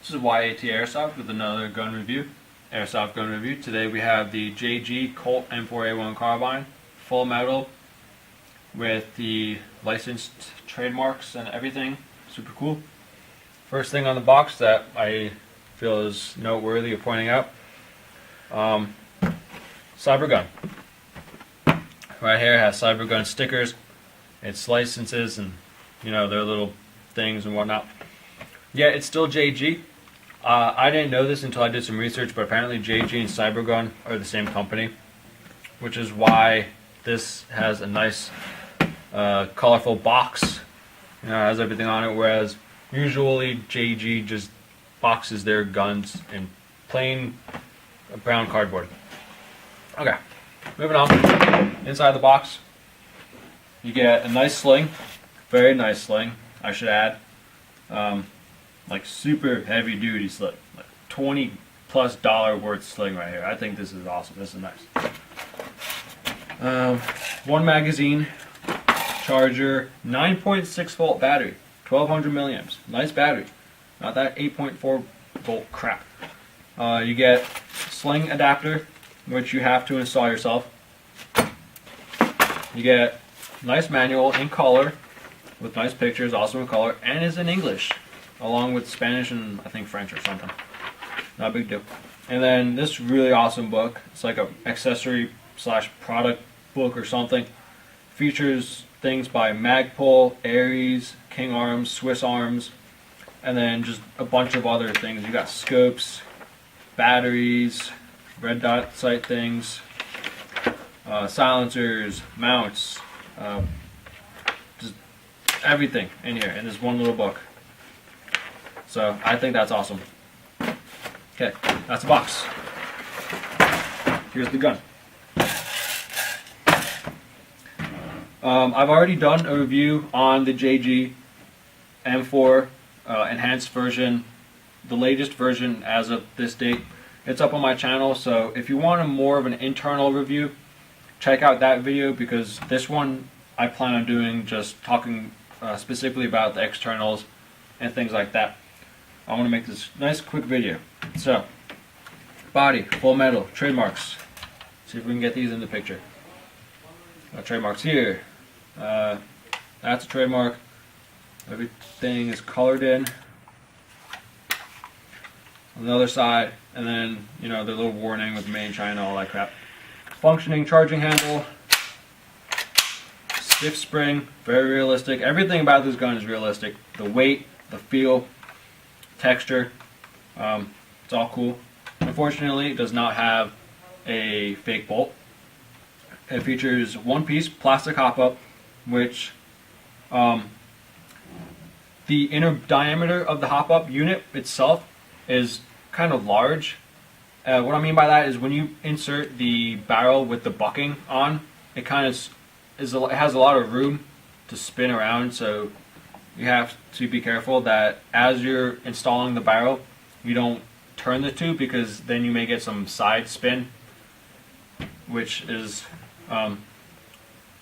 This is YAT Airsoft with another gun review, Airsoft gun review. Today we have the JG COLT M4A1 Carbine, full metal with the licensed trademarks and everything. Super cool. First thing on the box that I feel is noteworthy of pointing out, Cyber Gun. Right here it has Cyber Gun stickers, its licenses, and their little things and whatnot. Yeah, it's still JG. I didn't know this until I did some research, but apparently JG and Cyber Gun are the same company, which is why this has a nice colorful box. It has everything on it, whereas usually JG just boxes their guns in plain brown cardboard. Okay, moving on. Inside the box, you get a nice sling, very nice sling, I should add. Like super heavy duty sling, like $20+ worth sling right here. I think this is awesome. This is nice. One magazine, charger, 9.6 volt battery, 1200 milliamps. Nice battery, not that 8.4 volt crap. You get sling adapter, which you have to install yourself. You get nice manual in color with nice pictures, also in color, and is in English, along with Spanish and I think French or something. Not a big deal. And then this really awesome book. It's like an accessory / product book or something. Features things by Magpul, Aries, King Arms, Swiss Arms, and then just a bunch of other things. You got scopes, batteries, red dot sight things, silencers, mounts, just everything in here in this one little book. So I think that's awesome. Okay, that's the box. Here's the gun. I've already done a review on the JG M4 enhanced version, the latest version as of this date. It's up on my channel, so if you want more of an internal review, check out that video, because this one I plan on doing just talking specifically about the externals and things like that. I want to make this nice quick video. So, body, full metal, trademarks. See if we can get these in the picture. Trademarks here. That's a trademark. Everything is colored in. On the other side, and then the little warning with made in China, all that crap. Functioning charging handle. Stiff spring, very realistic. Everything about this gun is realistic. The weight, the feel, texture, it's all cool. Unfortunately, it does not have a fake bolt. It features one-piece plastic hop-up, which the inner diameter of the hop-up unit itself is kind of large. What I mean by that is when you insert the barrel with the bucking on, it kind of it has a lot of room to spin around, so you have to be careful that as you're installing the barrel, you don't turn the tube, because then you may get some side spin, which is kind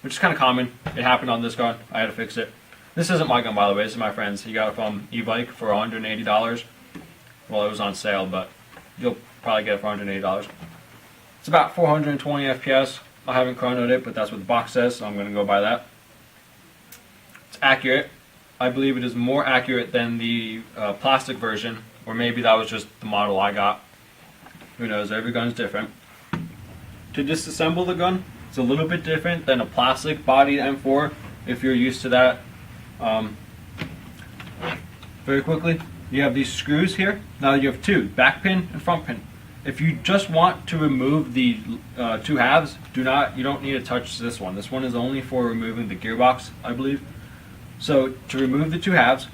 of common. It happened on this gun. I had to fix it. This isn't my gun, by the way. This is my friend's. He got it from e-bike for $180. Well, it was on sale, but you'll probably get it for $180. It's about 420 FPS. I haven't chronoed it, but that's what the box says, so I'm going to go by that. It's accurate. I believe it is more accurate than the plastic version, or maybe that was just the model I got. Who knows? Every gun's different. To disassemble the gun, it's a little bit different than a plastic bodied M4, if you're used to that. Very quickly, you have these screws here. Now you have two, back pin and front pin. If you just want to remove the two halves, you don't need to touch this one. This one is only for removing the gearbox, I believe. So to remove the two halves,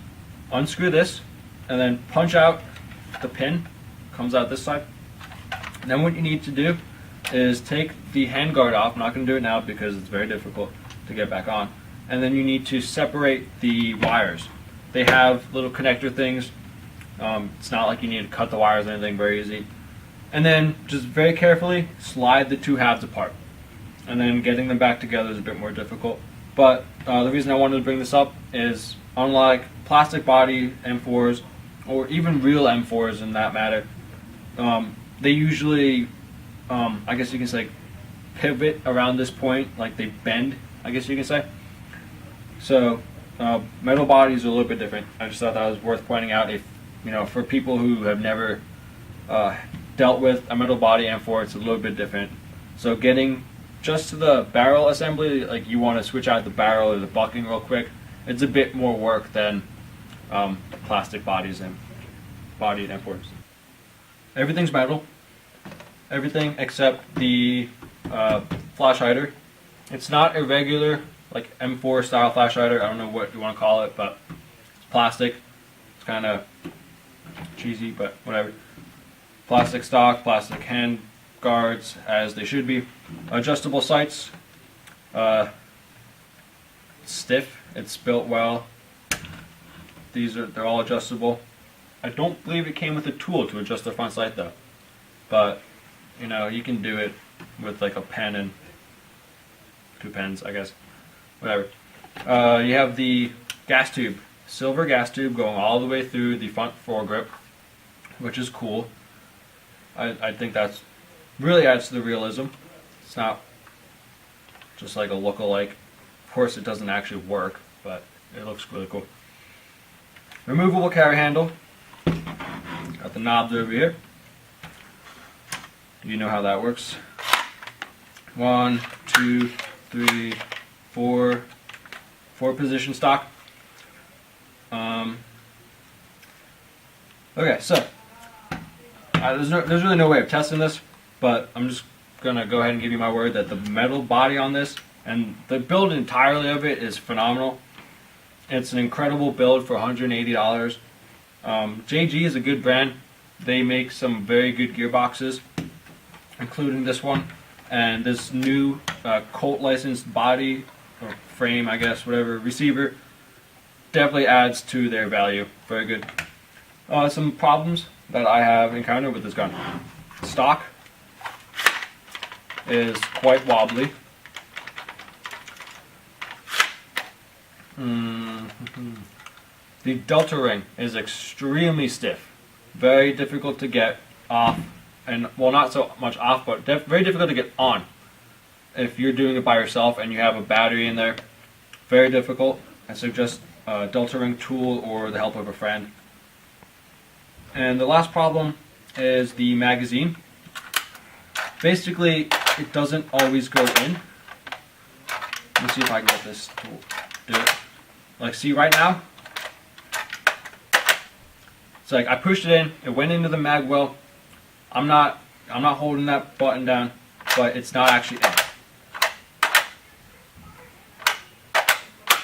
unscrew this, and then punch out the pin. Comes out this side. And then what you need to do is take the handguard off. I'm not going to do it now because it's very difficult to get back on. And then you need to separate the wires. They have little connector things. It's not like you need to cut the wires or anything, very easy. And then just very carefully slide the two halves apart. And then getting them back together is a bit more difficult. But the reason I wanted to bring this up is, unlike plastic body M4s, or even real M4s in that matter, they usually, I guess you can say, pivot around this point, like they bend, I guess you can say. So metal bodies are a little bit different. I just thought that was worth pointing out. If for people who have never dealt with a metal body M4, it's a little bit different. So getting just to the barrel assembly, like you want to switch out the barrel or the bucking real quick, it's a bit more work than plastic bodies and bodied M4s. Everything's metal. Everything except the flash hider. It's not a regular like M4 style flash hider. I don't know what you want to call it, but it's plastic. It's kind of cheesy, but whatever. Plastic stock, plastic hand guards, as they should be. Adjustable sights. Stiff. It's built well. They're all adjustable. I don't believe it came with a tool to adjust the front sight though, but you can do it with like a pen and 2 pens, I guess. Whatever. You have the gas tube, silver gas tube going all the way through the front foregrip, which is cool. I think that's really adds to the realism. It's not just like a look-alike. Of course, it doesn't actually work, but it looks really cool. Removable carry handle. Got the knobs over here. You know how that works. 1, 2, 3, 4 position stock. Okay, so there's really no way of testing this, but I'm just gonna go ahead and give you my word that the metal body on this and the build entirely of it is phenomenal. It's an incredible build for $180. JG is a good brand. They make some very good gearboxes, including this one and this new COLT licensed body or frame, I guess, whatever, receiver. Definitely adds to their value. Very good. Some problems that I have encountered with this gun. Stock is quite wobbly. The delta ring is extremely stiff. Very difficult to get off, and well, not so much off, but very difficult to get on. If you're doing it by yourself and you have a battery in there, very difficult. I suggest a delta ring tool or the help of a friend. And the last problem is the magazine. Basically, it doesn't always go in. Let me see if I can get this to do it. Like, see right now? It's like I pushed it in, it went into the mag well. I'm not holding that button down, but it's not actually in.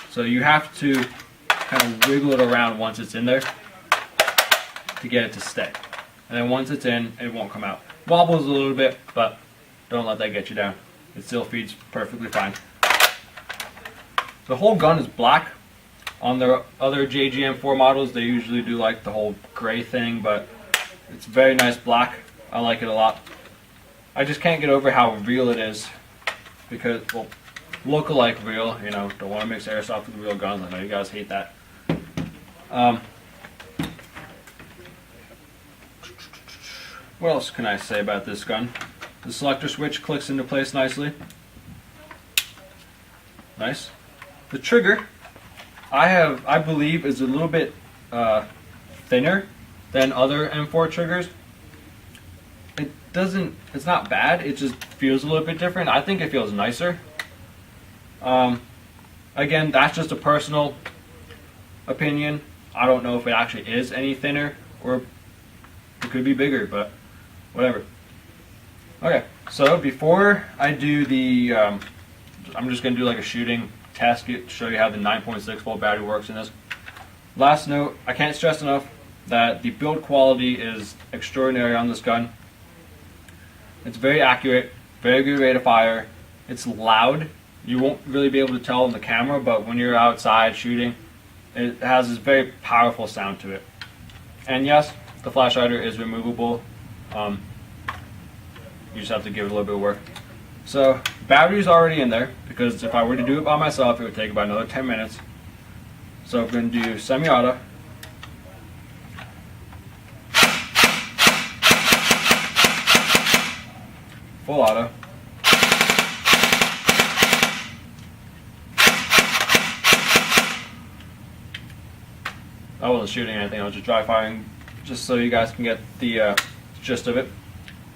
So you have to kind of wiggle it around once it's in there to get it to stay. And then once it's in, it won't come out. Wobbles a little bit, but don't let that get you down. It still feeds perfectly fine. The whole gun is black. On their other JGM4 models, they usually do like the whole gray thing, but it's very nice black. I like it a lot. I just can't get over how real it is, because, well, look-alike real, don't want to mix airsoft with real guns. I know you guys hate that. What else can I say about this gun? The selector switch clicks into place nicely. Nice. The trigger, I believe, is a little bit thinner than other M4 triggers. It's not bad, it just feels a little bit different. I think it feels nicer. Again, that's just a personal opinion. I don't know if it actually is any thinner, or it could be bigger, but whatever. Okay, so before I do the, I'm just going to do like a shooting test to show you how the 9.6 volt battery works in this. Last note, I can't stress enough that the build quality is extraordinary on this gun. It's very accurate, very good rate of fire. It's loud. You won't really be able to tell in the camera, but when you're outside shooting, it has this very powerful sound to it. And yes, the flash hider is removable. You just have to give it a little bit of work. So, battery's already in there, because if I were to do it by myself, it would take about another 10 minutes. So I'm going to do semi-auto. full auto. I wasn't shooting anything, I was just dry firing, just so you guys can get the gist of it.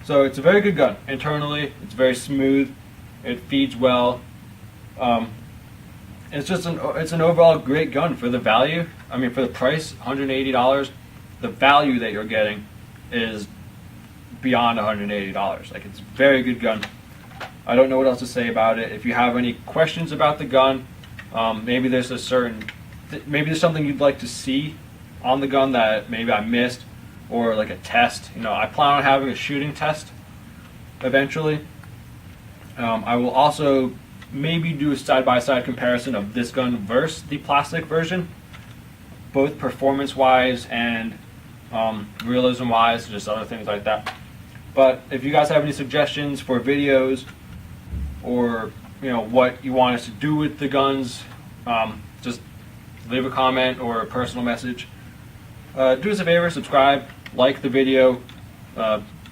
So it's a very good gun. Internally, it's very smooth, it feeds well. It's just it's an overall great gun for the value. I mean, for the price, $180, the value that you're getting is beyond $180. Like, it's a very good gun. I don't know what else to say about it. If you have any questions about the gun, maybe there's maybe there's something you'd like to see on the gun that maybe I missed, or like a test. You know, I plan on having a shooting test eventually. I will also maybe do a side-by-side comparison of this gun versus the plastic version, both performance-wise and realism-wise, just other things like that. But if you guys have any suggestions for videos, or what you want us to do with the guns, just leave a comment or a personal message. Do us a favor, subscribe, like the video,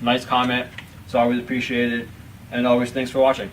nice comment. It's always appreciated, and always thanks for watching.